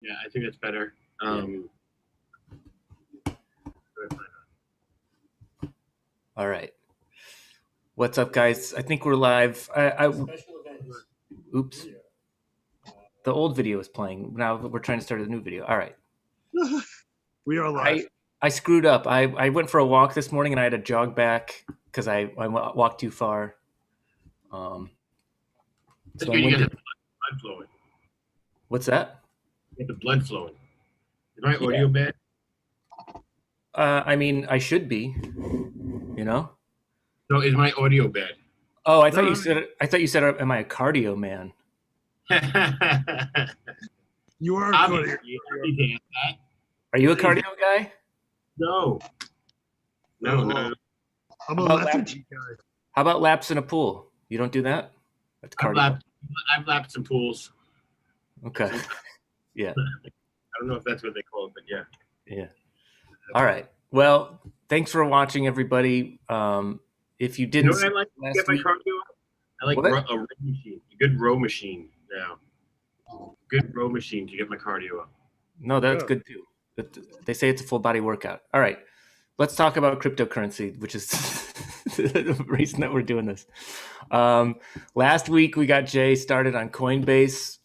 Yeah, I think that's better. All right. What's up, guys? I think we're live. Special events. Oops. The old video is playing. Now we're trying to start a new video. All right. We are live. I screwed up. I went for a walk this morning and I had to jog back because I walked too far. So you got the blood flowing. What's that? You got the blood flowing. Is my audio bad? I mean, I should be. You know. No, is my audio bad? Oh, I thought you said. I thought you said, "Am I a cardio man?" You are a cardio. Are you a cardio guy? No. I'm a lethargy guy. How about laps in a pool? You don't do that? That's cardio. I've lapped some pools. Okay. Yeah. I don't know if that's what they call it, but yeah. Yeah. All right. Well, thanks for watching, everybody. If you didn't, you know what I like to get my cardio? I like a row machine, a good row machine now. Good row machine to get my cardio up. No, that's good too. But they say it's a full body workout. All right. Let's talk about cryptocurrency, which is the reason that we're doing this. Last week we got Jay started on Coinbase,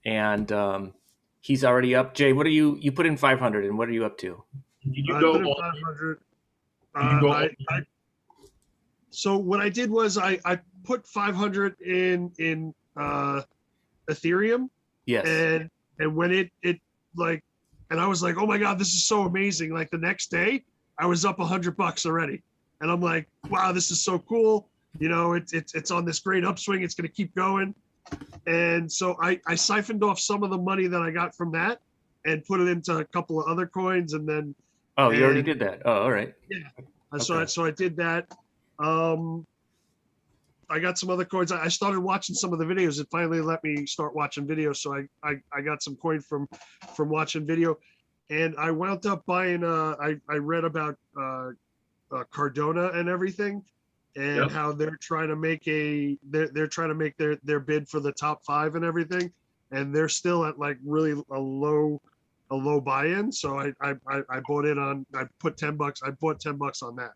and he's already up. Jay, what are you put in 500, and what are you up to? Did you go all 500? So what I did was I put 500 in Ethereum. Yes. And when it like, and I was like, oh my God, this is so amazing. Like the next day I was up $100 already. And I'm like, wow, this is so cool. You know, it's on this great upswing. It's going to keep going. And so I siphoned off some of the money that I got from that and put it into a couple of other coins. And then, you already did that. Oh, all right. Yeah. Okay. So I did that. I got some other coins. I started watching some of the videos. It finally let me start watching videos. So I got some coin from watching video, and I wound up buying. I read about Cardona and everything, and how they're trying to make they're trying to make their bid for the top 5 and everything, and they're still at like really a low buy-in. So I bought in on. I put $10. I bought $10 on that.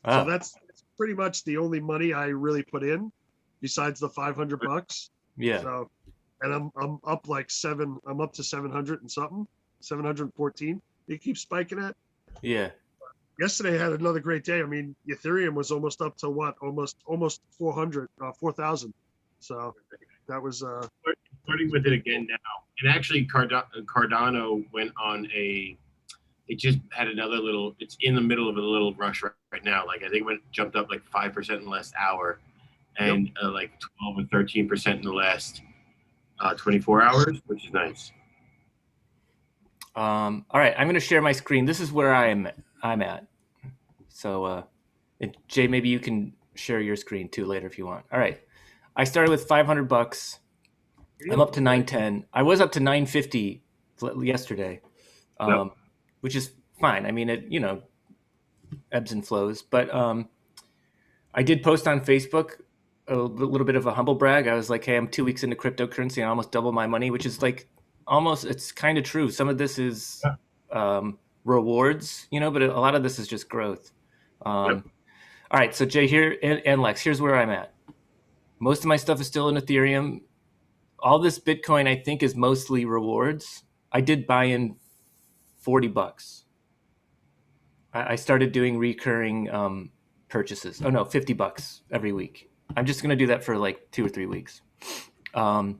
So that's pretty much the only money I really put in, besides the $500. Yeah. So, and I'm up like I'm up to 700 and something, 714. It keeps spiking at. Yeah. Yesterday I had another great day. I mean, Ethereum was almost up to what? Almost 4,000. So that was starting with it again now. And actually Cardano went on it just had another little, it's in the middle of a little rush right now. Like I think it jumped up like 5% in the last hour, and like 12 or 13% in the last 24 hours, which is nice. All right, I'm going to share my screen. This is where I'm at. So Jay, maybe you can share your screen too later if you want. All right. I started with $500. I'm up to 910. I was up to 950 yesterday. Which is fine. I mean, it, ebbs and flows. But I did post on Facebook a little bit of a humble brag. I was like, hey, I'm 2 weeks into cryptocurrency and I almost double my money, which is like it's kind of true. Some of this is rewards, but a lot of this is just growth. All right. So Jay here and Lex, here's where I'm at. Most of my stuff is still in Ethereum. All this Bitcoin, I think, is mostly rewards. I did buy in $40. I started doing recurring purchases. Oh no, $50 every week. I'm just going to do that for like 2 or 3 weeks. Then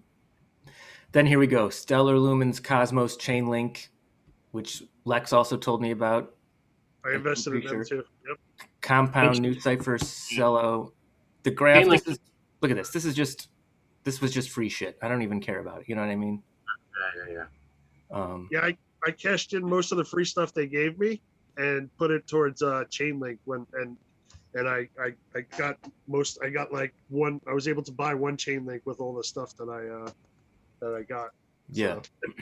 here we go. Stellar Lumens, Cosmos, Chainlink, which Lex also told me about. I invested in them too. Yep. Compound, New Cipher, Cello. The graph. Look at this. This was just free shit. I don't even care about it. You know what I mean? Yeah. I cashed in most of the free stuff they gave me and put it towards Chainlink and I got like one. I was able to buy one Chainlink with all the stuff that I got. Yeah. So.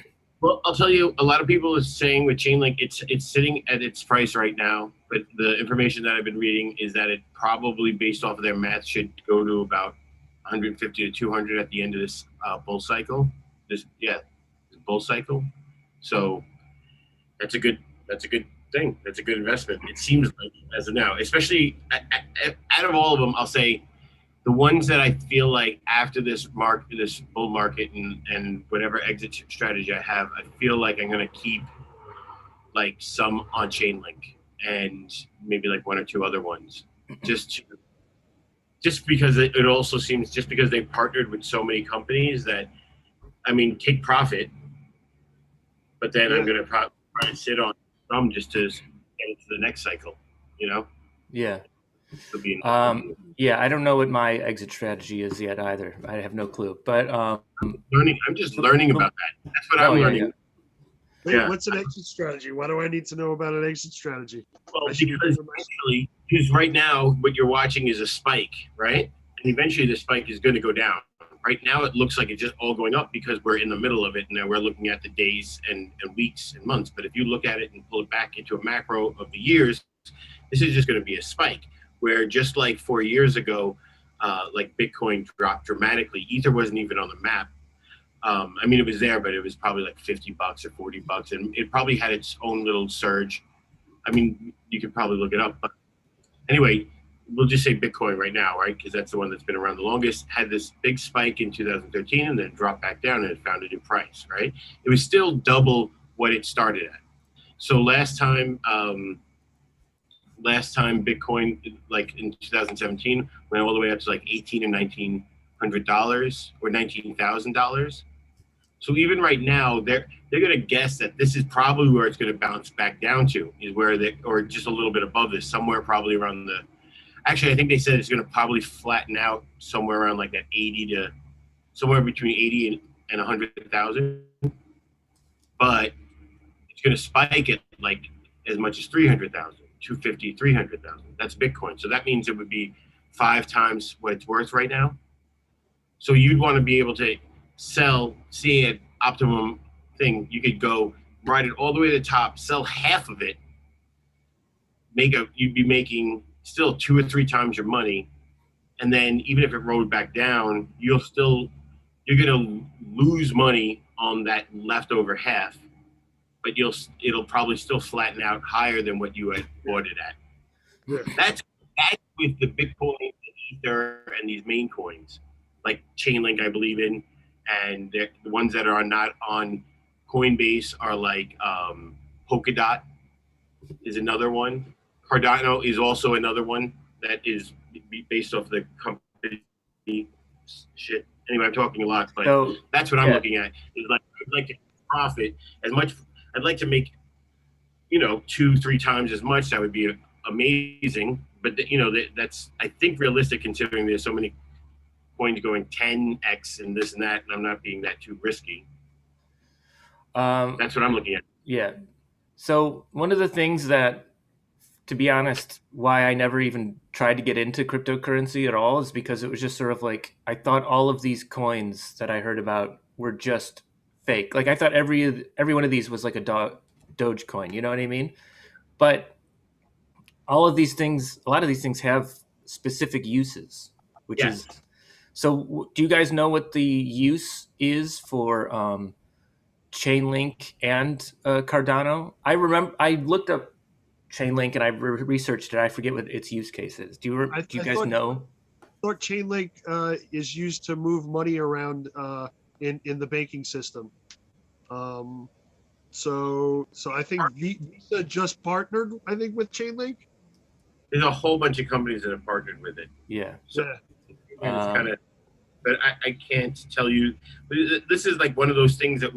Well, I'll tell you, a lot of people are saying with Chainlink, it's sitting at its price right now. But the information that I've been reading is that it probably, based off of their math, should go to about 150 to 200 at the end of this bull cycle. bull cycle. So that's a good thing. That's a good investment. It seems like as of now, especially out of all of them, I'll say the ones that I feel like after this bull market and whatever exit strategy I have, I feel like I'm going to keep like some on Chainlink and maybe like one or two other ones just because it also seems just because they partnered with so many companies that, I mean, take profit, but then I'm going to try to sit on some just to get into the next cycle, you know? Yeah. Yeah, I don't know what my exit strategy is yet either. I have no clue, but I'm just learning about that. That's what I'm learning. Wait, what's an exit strategy? Why do I need to know about an exit strategy? Well, because right now what you're watching is a spike, right? And eventually the spike is going to go down. Right now it looks like it's just all going up because we're in the middle of it, and now we're looking at the days and weeks and months. But if you look at it and pull it back into a macro of the years, this is just going to be a spike. Where just like 4 years ago, like Bitcoin dropped dramatically. Ether wasn't even on the map. I mean, it was there, but it was probably like $50 or $40, and it probably had its own little surge. I mean, you could probably look it up. But anyway, we'll just say Bitcoin right now, right? Because that's the one that's been around the longest. Had this big spike in 2013 and then dropped back down and it found a new price, right? It was still double what it started at. So last time Bitcoin, like in 2017, went all the way up to like $1,800 or $1,900 or $19,000. So even right now, they're going to guess that this is probably where it's going to bounce back down to, is where they, or just a little bit above this, somewhere probably around the. Actually, I think they said it's going to probably flatten out somewhere around like that 80 to somewhere between 80 and 100,000. But it's going to spike at like as much as 300,000, 250, 300,000. That's Bitcoin. So that means it would be 5 times what it's worth right now. So you'd want to be able to sell, see at optimum thing. You could go ride it all the way to the top, sell half of it, you'd be making still 2 or 3 times your money. And then even if it rode back down, you're going to lose money on that leftover half, but it'll probably still flatten out higher than what you had bought it at. Yeah. That's with the Bitcoin, the Ether, and these main coins, like Chainlink, I believe in, and the ones that are not on Coinbase are like Polkadot is another one. Cardano is also another one that is based off the company shit. Anyway, I'm talking a lot, but that's what I'm looking at. Is like I'd like to profit as much. I'd like to make, 2-3 times as much. That would be amazing. But that's I think realistic considering there's so many coins going 10x and this and that, and I'm not being that too risky. That's what I'm looking at. Yeah. So one of the things that, to be honest, why I never even tried to get into cryptocurrency at all is because it was just sort of like, I thought all of these coins that I heard about were just fake. Like I thought every one of these was like a Dogecoin, you know what I mean? But all of these things, a lot of these things have specific uses, which is, so do you guys know what the use is for Chainlink and Cardano? I looked up Chainlink and I researched it. I forget what its use case is. Do you guys know? I thought Chainlink is used to move money around in the banking system. So I think Visa just partnered, I think, with Chainlink. There's a whole bunch of companies that have partnered with it. Yeah. So it's kind of, but I can't tell you. This is like one of those things that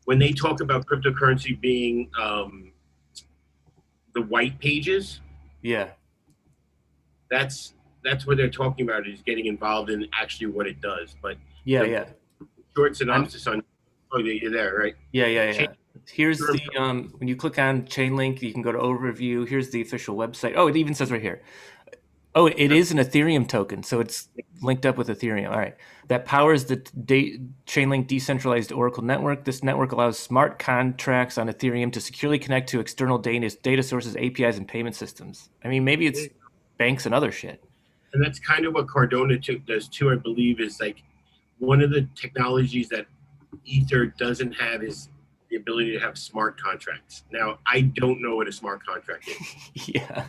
when they talk about cryptocurrency being the white pages. Yeah. That's what they're talking about, is getting involved in actually what it does. But short synopsis on. Oh, you're there, right? Yeah. Here's the when you click on Chainlink, you can go to overview. Here's the official website. Oh, it even says right here. Oh, it is an Ethereum token, so it's linked up with Ethereum. All right, that powers the Chainlink decentralized Oracle network. This network allows smart contracts on Ethereum to securely connect to external data sources, APIs, and payment systems. I mean, maybe it's banks and other shit. And that's kind of what Cardano does too, I believe, is like one of the technologies that Ether doesn't have is the ability to have smart contracts. Now, I don't know what a smart contract is. Yeah,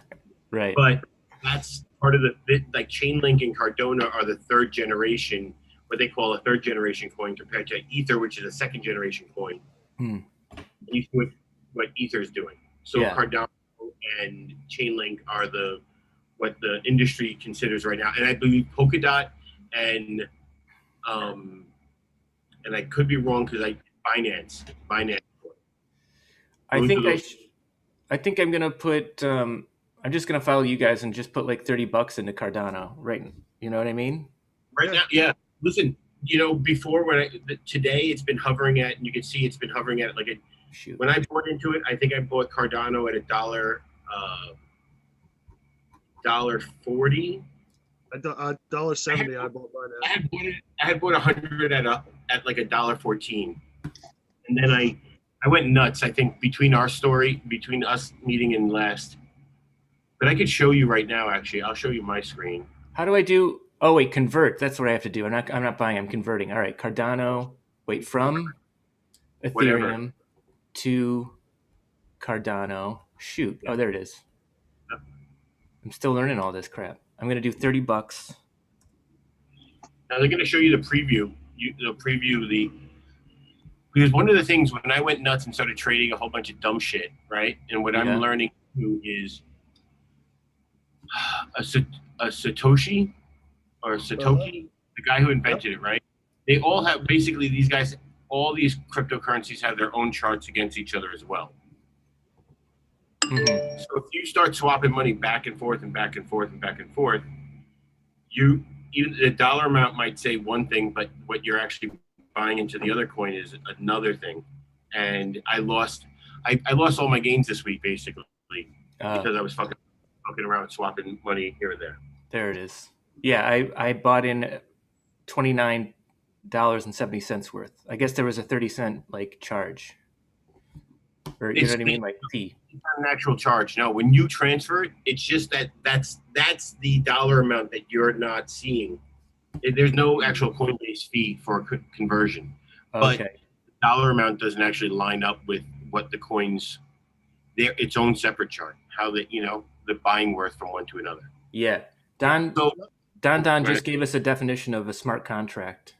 right. But that's part of the like Chainlink and Cardano are the third generation, what they call a third generation coin compared to Ether, which is a second generation coin. Hmm. You see what Ether is doing. So Yeah. Cardano and Chainlink are what the industry considers right now, and I believe Polkadot and I could be wrong because Binance. I Those think are those- I think I'm gonna put. I'm just gonna follow you guys and just put like $30 into Cardano, right? You know what I mean? Right now, yeah. Listen, before today it's been hovering at, and you can see it's been hovering at like Shoot. when I bought into it, I think I bought Cardano at $1.40. $1.70 I bought mine at. I had bought 100 at like $1.14, and then I went nuts. I think between us meeting and last, but I could show you right now. Actually, I'll show you my screen. How do I do? Oh wait, convert. That's what I have to do. I'm not buying. I'm converting. All right, Cardano. Wait, from Ethereum Whatever. to Cardano. Shoot. Oh, there it is. I'm still learning all this crap. I'm gonna do $30. Now they're going to show you the preview. They'll preview because one of the things when I went nuts and started trading a whole bunch of dumb shit, right? And what I'm learning is a Satoshi or Satoshi, the guy who invented it, right? They all have basically these guys. All these cryptocurrencies have their own charts against each other as well. Mm-hmm. So if you start swapping money back and forth and back and forth and back and forth, the dollar amount might say one thing, but what you're actually buying into the other coin is another thing. And I lost all my gains this week basically because I was fucking around swapping money here and there. There it is. Yeah, I bought in $29.70 worth. I guess there was a 30-cent like charge, or you know what I mean, like fee. It's not an actual charge. No, when you transfer it, it's just that's the dollar amount that you're not seeing. There's no actual Coinbase fee for conversion, but the dollar amount doesn't actually line up with what the coins. They're its own separate chart. How the buying worth from one to another. Yeah, Don right. just gave us a definition of a smart contract.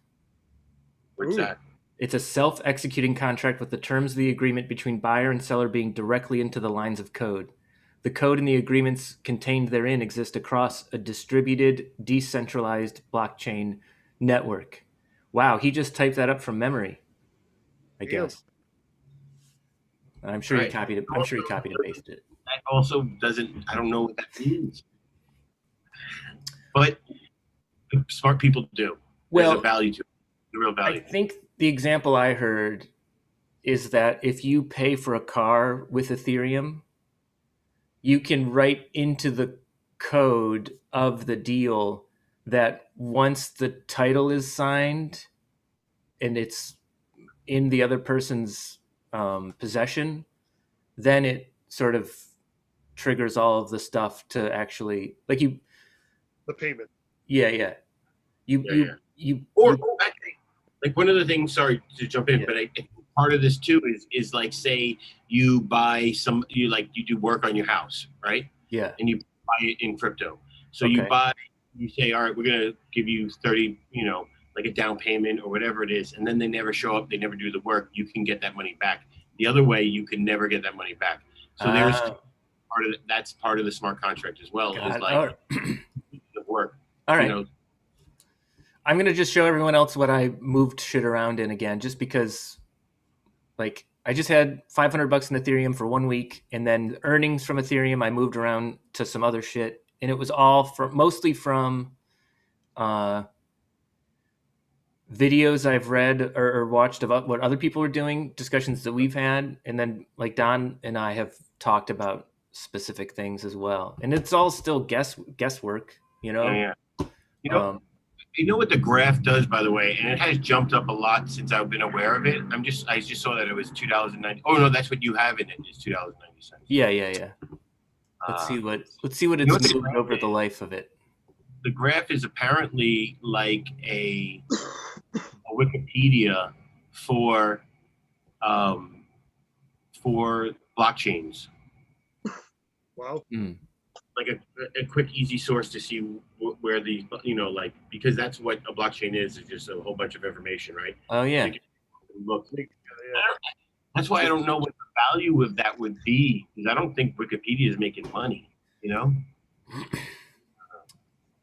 What's that? It's a self-executing contract with the terms of the agreement between buyer and seller being directly into the lines of code. The code and the agreements contained therein exist across a distributed, decentralized blockchain network. Wow, he just typed that up from memory, I guess. I'm sure he copied it. I'm sure he copied and pasted it. That also doesn't. I don't know what that means, but smart people do. Well, there's a value to it. The real value. I think the example I heard is that if you pay for a car with Ethereum, you can write into the code of the deal that once the title is signed and it's in the other person's possession, then it sort of triggers all of the stuff to actually the payment. Yeah. Like one of the things. Sorry to jump in, but I think part of this too is like, say you buy you do work on your house, right? Yeah. And you buy it in crypto. So you say, all right, we're gonna give you 30, like a down payment or whatever it is, and then they never show up, they never do the work. You can get that money back. The other way, you can never get that money back. So that's part of the smart contract as well. Is like the work. All right. I'm going to just show everyone else what I moved shit around in again, just because I just had $500 in Ethereum for 1 week, and then earnings from Ethereum, I moved around to some other shit. And it was all mostly from videos I've read or watched about what other people are doing, discussions that we've had. And then Don and I have talked about specific things as well. And it's all still guesswork, Yeah. You know what the graph does, by the way, and it has jumped up a lot since I've been aware of it. I just saw that it was $2.90. Oh no, that's what you have in it is $2.90. Yeah. Let's see what it's moved over the life of it. The graph is apparently like a Wikipedia for blockchains. Wow. Like a quick, easy source to see where the, like, because that's what a blockchain is just a whole bunch of information, right? Oh yeah. So you can look. That's why I don't know what the value of that would be, because I don't think Wikipedia is making money,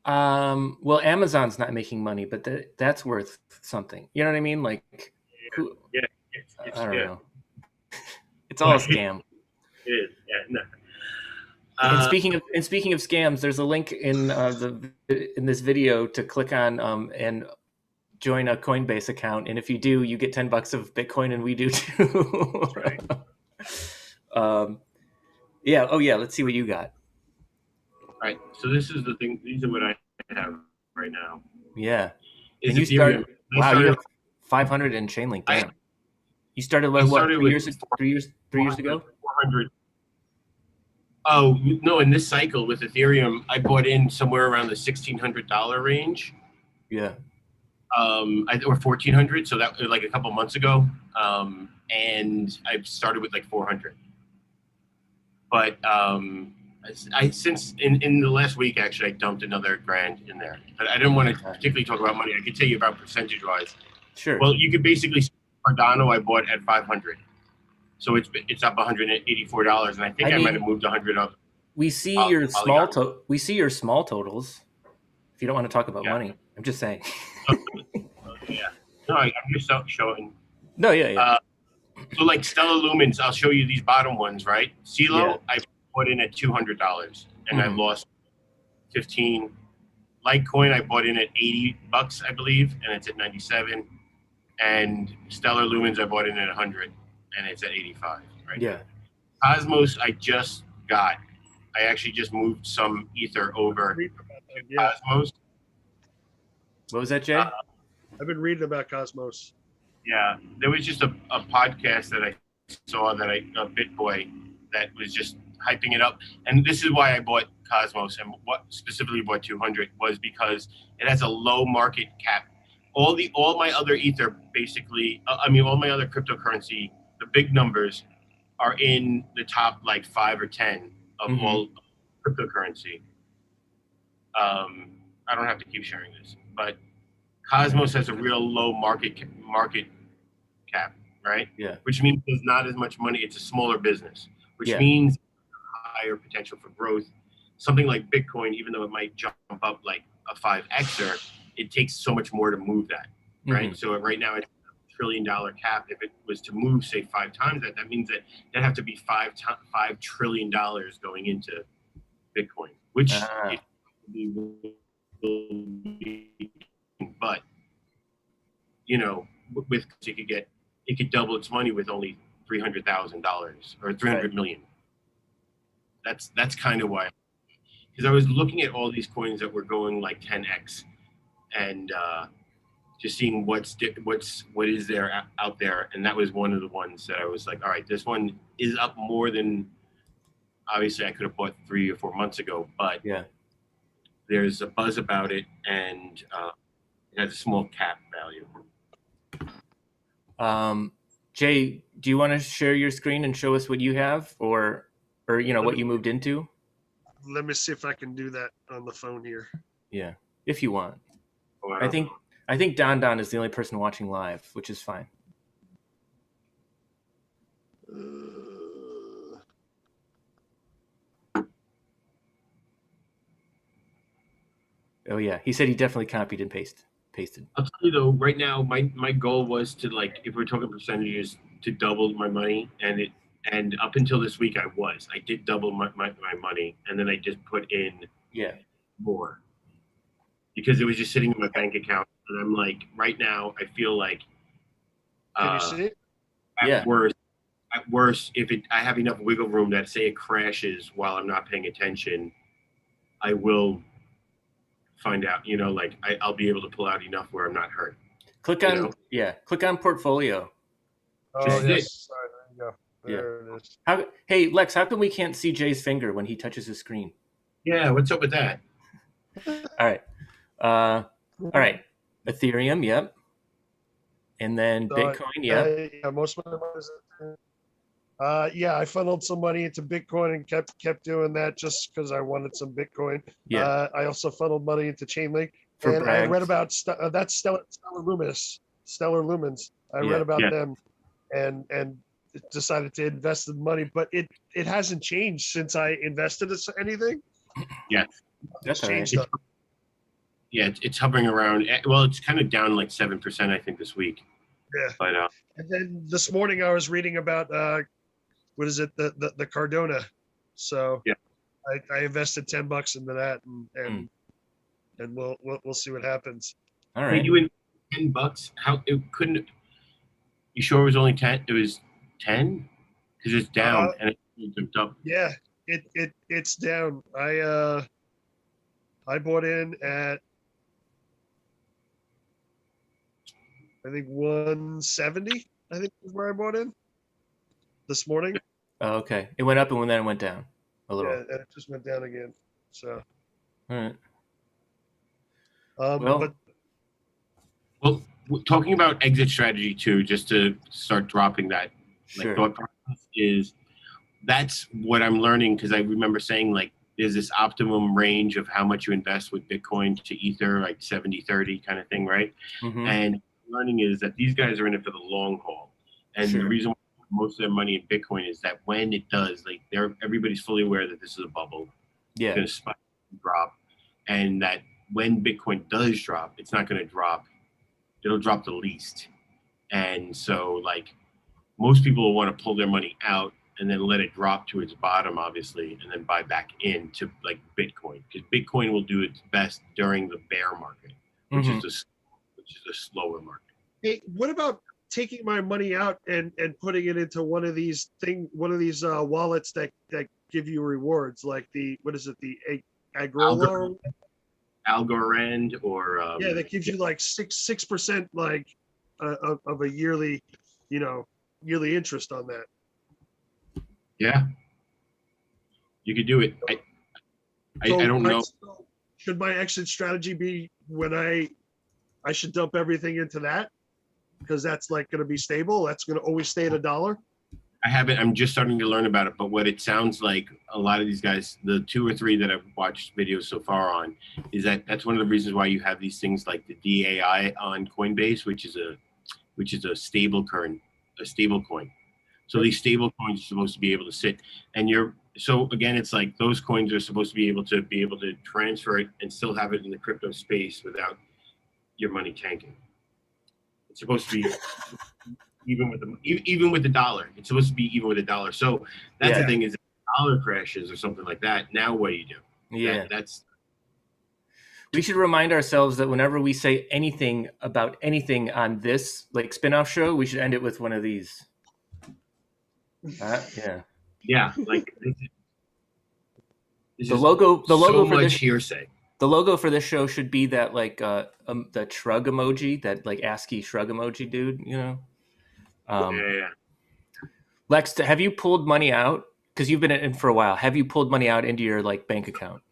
Well, Amazon's not making money, but that's worth something. You know what I mean? Like, yeah, I don't know. It's all a scam. It is. Yeah, no. And speaking of scams, there's a link in in this video to click on and join a Coinbase account, and if you do, you get $10 of Bitcoin, and we do too. Right. Yeah. Oh yeah. Let's see what you got. All right. So this is the thing. These are what I have right now. Yeah. And you started. Wow, you have 500 in Chainlink. Damn. You started what? 3 years ago? 400. Oh no! In this cycle with Ethereum, I bought in somewhere around the $1,600 range. Yeah. Or 1,400. So that was like a couple months ago. And I started with like 400. But since in the last week, actually, I dumped another $1,000 in there. But I didn't want to particularly talk about money. I could tell you about percentage wise. Sure. Well, you could basically Cardano I bought at 500. So it's up $184, and I think I might have moved 100 up. We see your small totals. If you don't want to talk about money, I'm just saying. Yeah. No, I'm just showing. No, yeah. So like Stellar Lumens, I'll show you these bottom ones, right? CeeLo, I bought in at $200, and I lost 15. Litecoin, I bought in at $80, I believe, and it's at 97. And Stellar Lumens, I bought in at 100. And it's at 85, right? Yeah. Cosmos, I just got. I actually just moved some Ether over to Cosmos. What was that, Jay? I've been reading about Cosmos. Yeah, there was just a podcast that I saw BitBoy, that was just hyping it up. And this is why I bought Cosmos, and what specifically bought 200 was because it has a low market cap. All my other Ether, basically, all my other cryptocurrency, the big numbers are in the top like 5 or 10 of all cryptocurrency. I don't have to keep sharing this, but Cosmos has a real low market cap, right? Yeah. Which means there's not as much money. It's a smaller business, which means higher potential for growth. Something like Bitcoin, even though it might jump up like a 5xer, it takes so much more to move that, right? So right now it's $1 trillion cap. If it was to move, say 5 times that means that have to be $5 trillion going into Bitcoin, which but with it could double its money with only $300,000 or 300 million. That's kind of why, because I was looking at all these coins that were going like 10x, and just seeing what is there out there, and that was one of the ones that I was like, all right, this one is up more than obviously I could have bought 3 or 4 months ago, but there's a buzz about it, and it has a small cap value. Jay, do you want to share your screen and show us what you have, or what you moved into? Let me see if I can do that on the phone here. Yeah, if you want. I think Don is the only person watching live, which is fine. Oh yeah, he said he definitely copied and pasted. I'll tell you though, right now my goal was to, like, if we're talking percentages, to double my money, and up until this week I did double my money, and then I just put in more because it was just sitting in my bank account, and I'm like, right now I feel like can you see it? At worst, if I have enough wiggle room that say it crashes while I'm not paying attention, I will find out, I'll be able to pull out enough where I'm not hurt. Click on portfolio. Oh, yes. Sorry, there you go. There it is. Hey, Lex, how come we can't see Jay's finger when he touches his screen? Yeah, what's up with that? All right. Ethereum, yep. And then So, Bitcoin, yeah. yeah, most of my money is. Yeah, I funneled some money into Bitcoin and kept doing that just because I wanted some Bitcoin. Yeah. I also funneled money into Chainlink, For and I read Brags. about that's Stellar Lumens. I read Yeah. about Yeah. them, and decided to invest the money, but it hasn't changed since I invested anything. Yeah. That's all right. Changed up. Yeah, it's hovering around. Well, it's kind of down like 7%, I think, this week. Yeah. But And then this morning I was reading about what is it, the Cardona. So yeah, I invested $10 into that, and we'll see what happens. All wait, right. you in $10? How it couldn't? You sure it was only 10? It was 10 because it's down and it jumped up. Yeah, it's down. I bought in at, I think 170. I think is where I bought in this morning. Oh, okay. It went up and then it went down a little. Yeah, and it just went down again. So, All right. but Well, talking about exit strategy too, just to start dropping that sure. thought process is that's what I'm learning because I remember saying like there's this optimum range of how much you invest with Bitcoin to Ether, like 70-30 kind of thing, right? Mm-hmm. And learning is that these guys are in it for the long haul. And Sure. the reason why most of their money in Bitcoin is that when it does, like everybody's fully aware that this is a bubble. Yeah. It's going to spike and drop. And that when Bitcoin does drop, it's not going to drop. It'll drop the least. And so like most people will want to pull their money out and then let it drop to its bottom, obviously, and then buy back into like Bitcoin, because Bitcoin will do its best during the bear market, which Mhm. is a slower market. hey, what about taking my money out and putting it into one of these wallets that give you rewards, like the, what is it, the Agrola? Algorand or Yeah, that gives you like 6% like of a yearly, yearly interest on that. yeah, you could do it. I don't know. Should my exit strategy be when I should dump everything into that because that's like going to be stable? That's going to always stay at $1. I haven't. I'm just starting to learn about it. But what it sounds like, a lot of these guys, the 2 or 3 that I've watched videos so far on, is that that's one of the reasons why you have these things like the DAI on Coinbase, which is a stable coin. So these stable coins are supposed to be able to sit, and so again, it's like those coins are supposed to be able to transfer it and still have it in the crypto space without your money tanking. It's supposed to be even with the dollar. It's supposed to be even with the dollar. So that's the thing is, if the dollar crashes or something like that, now what do you do? Yeah. That's. We should remind ourselves that whenever we say anything about anything on this like spin-off show, we should end it with one of these. Yeah. Yeah, like this the logo so for much this hearsay. The logo for this show should be that like the shrug emoji, that like ASCII shrug emoji, dude. Yeah. Lex, have you pulled money out? Because you've been in for a while. Have you pulled money out into your like bank account?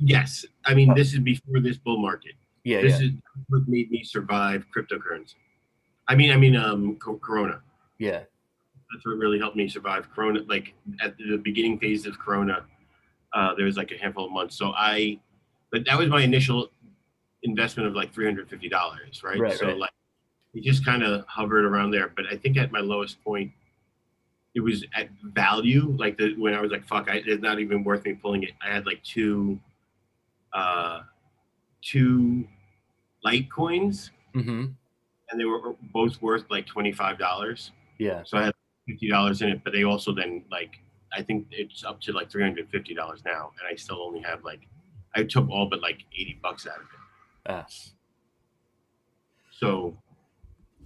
Yes. I mean, this is before this bull market. Yeah. This is what made me survive cryptocurrency. I mean, Corona. Yeah. That's what really helped me survive Corona. Like at the beginning phase of Corona, there was like a handful of months. But that was my initial investment of like $350, right? So like it just kind of hovered around there. But I think at my lowest point, it was at value. Like when I was like, fuck, it's not even worth me pulling it. I had like two Litecoins, mm-hmm. and they were both worth like $25. Yeah. So I had $50 in it, but they also then like, I think it's up to like $350 now, and I still only have like, I took all but like $80 out of it. So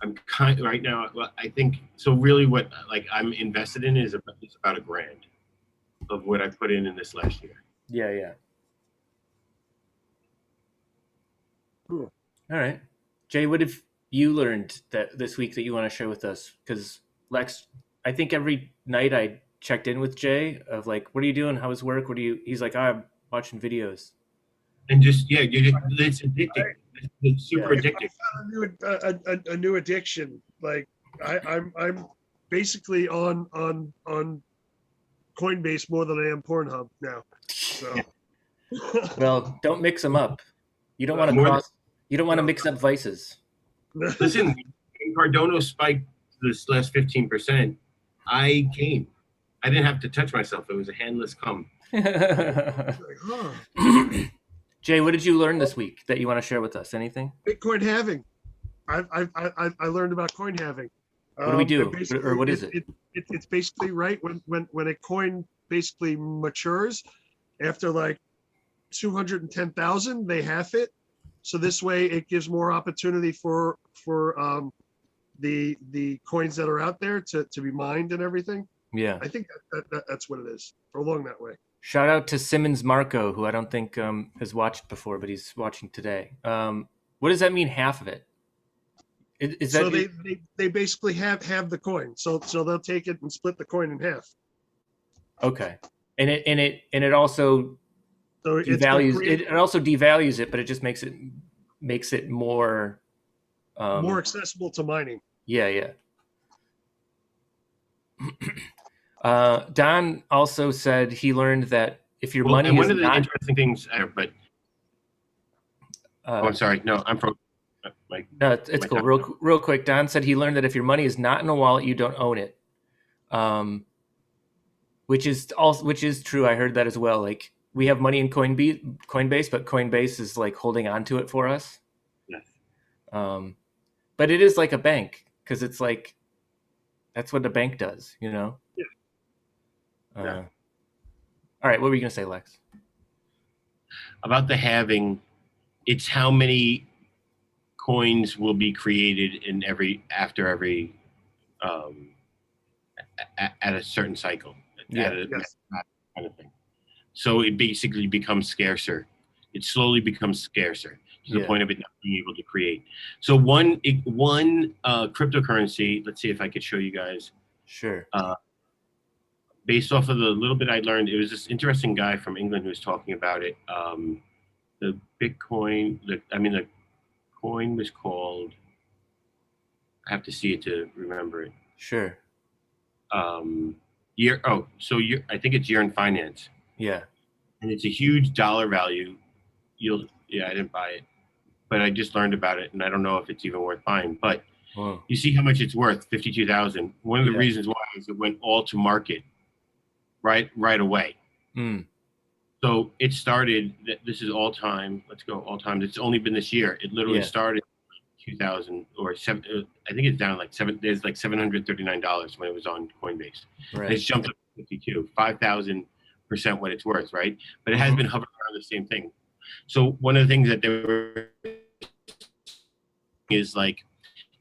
I'm kind right now. Well, I think so. Really, what like I'm invested in is about $1,000 of what I put in this last year. Yeah, yeah. Cool. All right, Jay, what have you learned that this week that you want to share with us? Because Lex, I think every night I checked in with Jay of like, what are you doing? How was work? He's like, I'm watching videos. And just it's addicting. It's super addictive. A new addiction. Like I'm basically on Coinbase more than I am Pornhub now. So Well, don't mix them up. You don't want to More than- cross. You don't want to mix up vices. Listen, when Cardano spiked this last 15%, I came. I didn't have to touch myself. It was a handless come. like, huh. Jay, what did you learn this week that you want to share with us? Anything? Bitcoin halving. I learned about coin halving. What do we do? Basically, Or what is it? It's basically right when a coin basically matures after like 210,000, they half it. So this way it gives more opportunity for the coins that are out there to be mined and everything. Yeah. I think that's what it is. Along that way. Shout out to Simmons Marco, who I don't think has watched before, but he's watching today. What does that mean? Half of it? Is that So they basically have the coin. So they'll take it and split the coin in half. okay? And it also So devalues it also devalues it, but it just makes it more more accessible to mining. Yeah. Don also said he learned that if your money one is of the not, interesting things, but I'm sorry, no, I'm from. No, it's cool. Real quick, Don said he learned that if your money is not in a wallet, you don't own it. Which is true. I heard that as well. Like we have money in Coinbase, but Coinbase is like holding on to it for us. Yes. But it is like a bank because it's like that's what the bank does, you know. Yeah. All right, what were you gonna say, Lex? About the halving, it's how many coins will be created in after every at a certain cycle. Yes. Kind of thing. So it basically becomes scarcer. It slowly becomes scarcer to the point of it not being able to create. So one cryptocurrency. Let's see if I could show you guys. Sure. Based off of the little bit I learned, it was this interesting guy from England who was talking about it. The Bitcoin, the coin was called, I have to see it to remember it. Sure. I think it's Year in Finance. Yeah. And it's a huge dollar value. I didn't buy it, but I just learned about it, and I don't know if it's even worth buying. But you see how much it's worth, 52,000. One of the reasons why is it went all to market right away. Mm. So it started. This is all time. Let's go all time. It's only been this year. It literally started 2000 or seven. I think it's down like seven. There's like $739 when it was on Coinbase. Right. And it's jumped up to 52, 5,000% what it's worth, right? But it has been hovering around the same thing. So one of the things that they were is like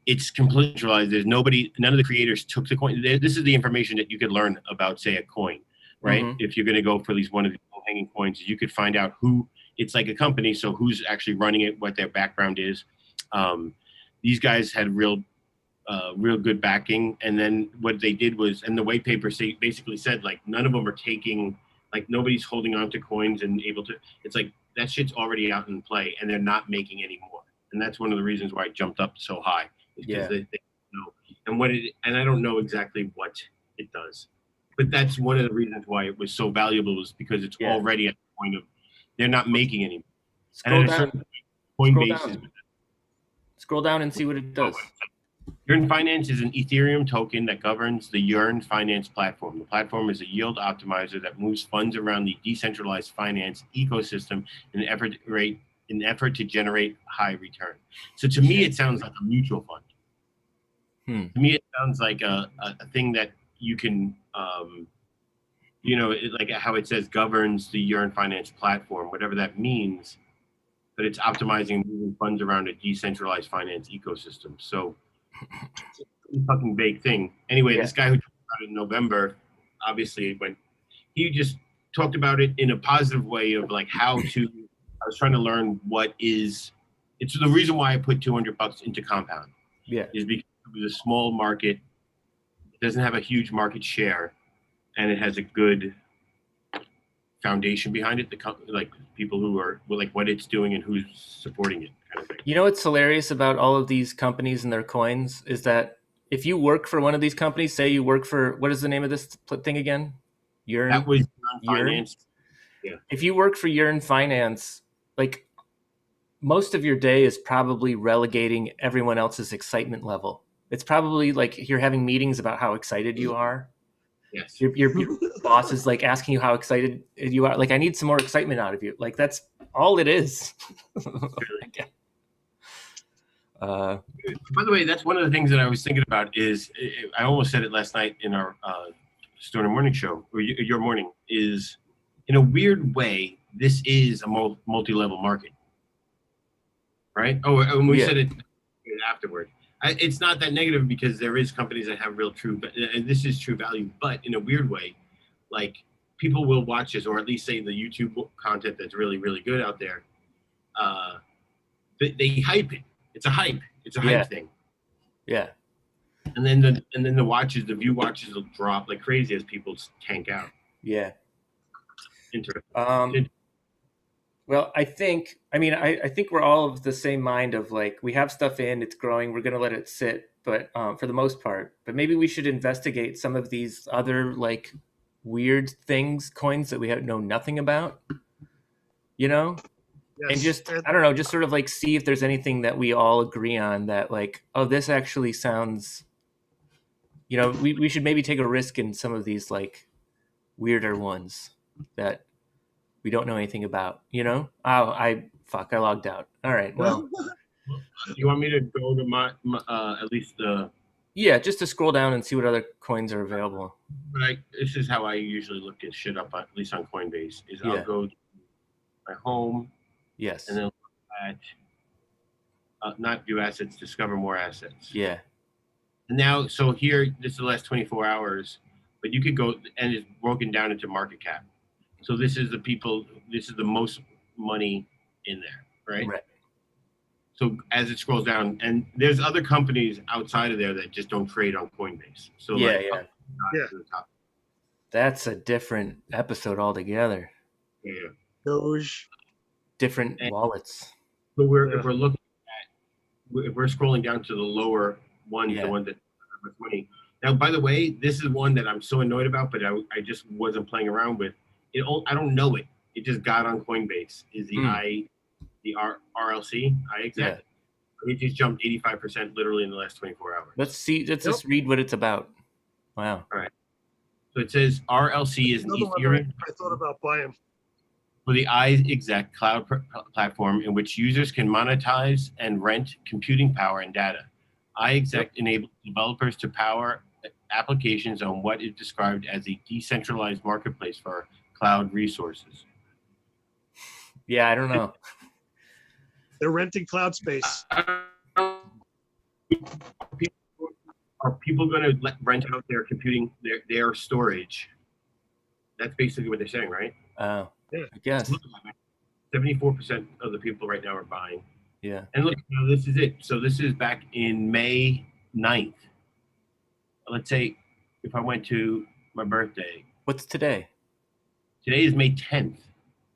it's completely centralized. There's none of the creators took the coin. This is the information that you could learn about, say, a coin, right? Mm-hmm. If you're going to go for at least one of the hanging coins, you could find out who it's like a company. So who's actually running it, what their background is. These guys had real good backing. And then what they did was, and the white paper basically said, like, none of them are taking, like, nobody's holding on to coins and able to, it's like, that shit's already out in play and they're not making any more. And that's one of the reasons why it jumped up so high. Because they know. And I don't know exactly what it does. But that's one of the reasons why it was so valuable, is because it's already at the point of they're not making any. Scroll down and see what it does. Yearn Finance is an Ethereum token that governs the Yearn Finance platform. The platform is a yield optimizer that moves funds around the decentralized finance ecosystem in an effort to generate high return. So to me, it sounds like a mutual fund. To me, it sounds like a thing that you can, like how it says governs the Yearn Finance platform, whatever that means, but it's optimizing moving funds around a decentralized finance ecosystem. So it's a fucking big thing. Anyway, this guy who talked about it in November, obviously he just talked about it in a positive way of like how to, I was trying to learn it's the reason why I put $200 into Compound. Yeah. Is because it was a small market. It doesn't have a huge market share, and it has a good foundation behind it. Like people who are like what it's doing and who's supporting it. kind of thing. You know what's hilarious about all of these companies and their coins is that if you work for one of these companies, say you work for, what is the name of this thing again? That was Yearn? finance. Yeah. If you work for Yearn Finance, like most of your day is probably relegating everyone else's excitement level. It's probably like you're having meetings about how excited you are. Yes. Your boss is like asking you how excited you are. Like, I need some more excitement out of you. Like, that's all it is. By the way, that's one of the things that I was thinking about is I almost said it last night in our Stoner Morning show, or your morning, is in a weird way, this is a multi-level market, right? Oh, and we said it afterward. It's not that negative because there is companies that have real true, and this is true value, but in a weird way, like people will watch this, or at least say the YouTube content that's really, really good out there. They hype it. It's a hype. It's a hype thing. Yeah. And then the view watches will drop like crazy as people tank out. Yeah. Interesting. Well, I think we're all of the same mind of like, we have stuff in, it's growing, we're going to let it sit, but for the most part, but maybe we should investigate some of these other like weird coins that we know nothing about, Yes. And just, I don't know, just sort of like see if there's anything that we all agree on that like, oh, this actually sounds, we should maybe take a risk in some of these like weirder ones that we don't know anything about, I logged out. All right. Well, you want me to go to my at least yeah, just to scroll down and see what other coins are available. But this is how I usually look at shit up, at least on Coinbase, is I'll go to my home. Yes. And then look at not view assets, discover more assets. Yeah. And now, so here, this is the last 24 hours, but you could go, and it's broken down into market cap. So this is the most money in there, right? Right. So as it scrolls down, and there's other companies outside of there that just don't trade on Coinbase. So yeah. That's a different episode altogether. Yeah. Doge. Different wallets. But if we're looking at, if we're scrolling down to the lower ones, the ones that have much money. Now, by the way, this is one that I'm so annoyed about, but I just wasn't playing around with. I don't know it. It just got on Coinbase. Is the RLC? Exactly. Yeah. It just jumped 85% literally in the last 24 hours. Let's see. Let's just read what it's about. Wow. All right. So it says RLC is an Ethereum. I thought about buying. For the iExec cloud platform in which users can monetize and rent computing power and data. iExec enables developers to power applications on what is described as a decentralized marketplace for cloud resources. Yeah, I don't know. They're renting cloud space. Are people going to rent out their computing, their storage? That's basically what they're saying, right? Oh. Yeah. I guess 74% of the people right now are buying. Yeah. And look, this is it. So this is back in May 9th. Let's say if I went to my birthday. What's today? Today is May 10th.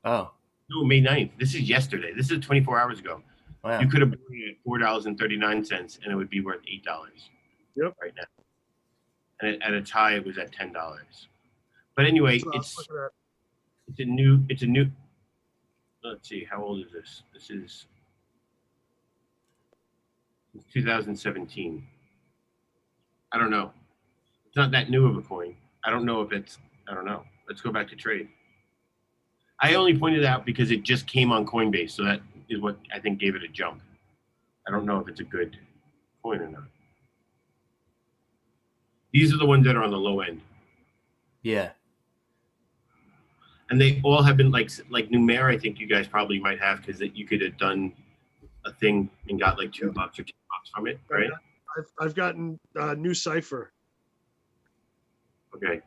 Oh. No, May 9th. This is yesterday. This is 24 hours ago. Wow. You could have bought it at $4.39 and it would be worth $8. Yep. Right now. And at its high, it was at $10. But anyway, it's a new, let's see, how old is this? This is 2017. I don't know. It's not that new of a coin. I don't know. Let's go back to trade. I only pointed it out because it just came on Coinbase. So that is what I think gave it a jump. I don't know if it's a good coin or not. These are the ones that are on the low end. Yeah. And they all have been like Numer. I think you guys probably might have because you could have done a thing and got like $2 or $10 from it, right? I've gotten New Cipher. Okay,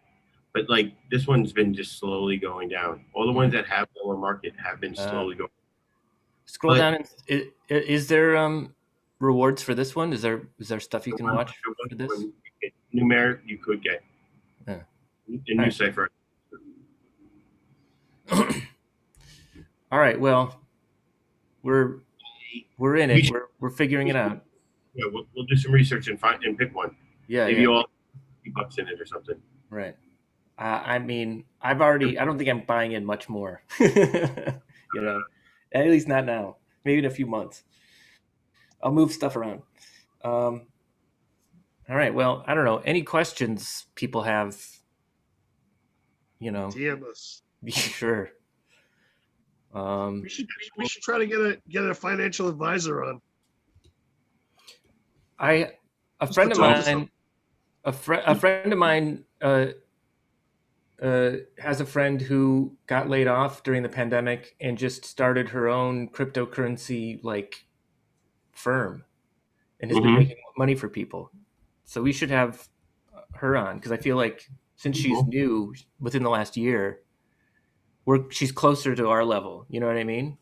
but like this one's been just slowly going down. All the ones that have lower market have been slowly going. Scroll down. And is there rewards for this one? Is there stuff you can watch for this? Numer, you could get. Yeah. New Cipher. All right. Well, we're we're in it. We're figuring it out. Yeah, we'll do some research and pick one. Yeah, Maybe yeah. all $50 in it or something. Right. I mean, I don't think I'm buying in much more. You know, at least not now. Maybe in a few months. I'll move stuff around. All right. Well, I don't know. Any questions people have? You know, DM us. sure. We should try to get a financial advisor on. A friend of mine has a friend who got laid off during the pandemic and just started her own cryptocurrency like firm and has been making money for people. So we should have her on because I feel like since she's new within the last year, she's closer to our level. You know what I mean?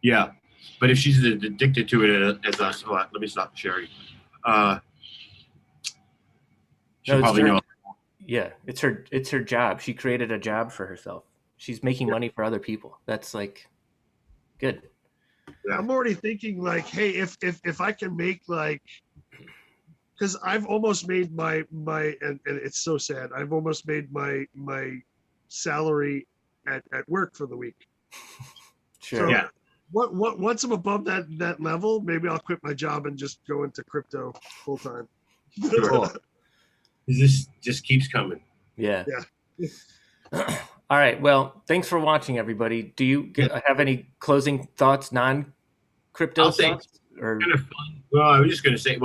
Yeah, but if she's addicted to it as us, let me stop sharing. She probably know. Yeah, it's her job. She created a job for herself. She's making money for other people. That's like good. Yeah. I'm already thinking like, hey, if I can make like, because I've almost made my and it's so sad. I've almost made my salary at work for the week. Sure. So yeah. Once I'm above that level, maybe I'll quit my job and just go into crypto full time. Cool. This just keeps coming. Yeah. All right. Well, thanks for watching, everybody. Do you have any closing thoughts, non-crypto thoughts? Or kind of fun. Well, I was just going to say,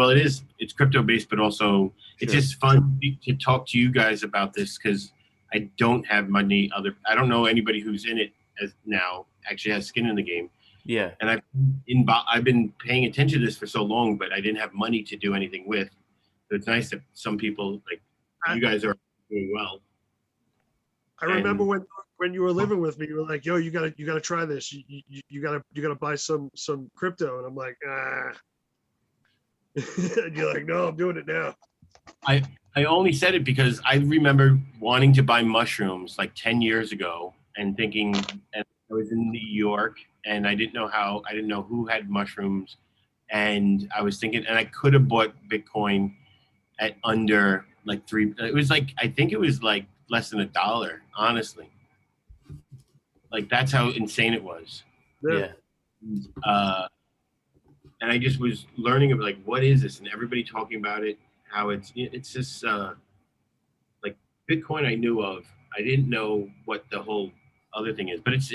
it's crypto based, but also it's just fun to talk to you guys about this because I don't have money. I don't know anybody who's in it as now actually has skin in the game. Yeah. And I've been paying attention to this for so long, but I didn't have money to do anything with. So it's nice that some people like you guys are doing well. I remember when you were living with me, you were like, "Yo, you gotta try this. You gotta buy some crypto." And I'm like, "Ah." And you're like, "No, I'm doing it now." I only said it because I remember wanting to buy mushrooms like 10 years ago and thinking, and I was in New York and I didn't know who had mushrooms. And I was thinking, and I could have bought Bitcoin at under like it was like, I think it was like less than $1, honestly. Like that's how insane it was. Yeah. And I just was learning about like, what is this? And everybody talking about it, how it's just like Bitcoin I knew of. I didn't know what the whole other thing is, but it's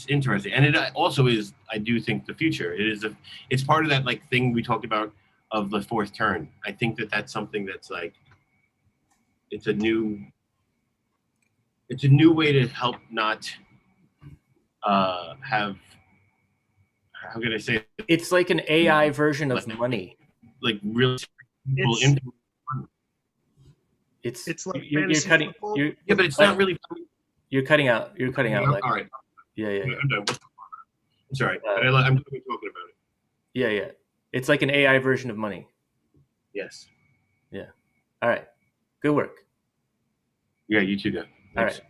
interesting. And it also is, I do think the future, it's part of that like thing we talked about of the fourth turn. I think that's something that's like, it's a new way to help not have, how can I say it? It's like an AI version of money. Like really people into it's like you're cutting. But it's not really. You're cutting out. Like, all right. Yeah. I'm done. I'm sorry, but I'm talking about it. Yeah. It's like an AI version of money. Yes. Yeah. All right. Good work. Yeah, you too, Dan. All right.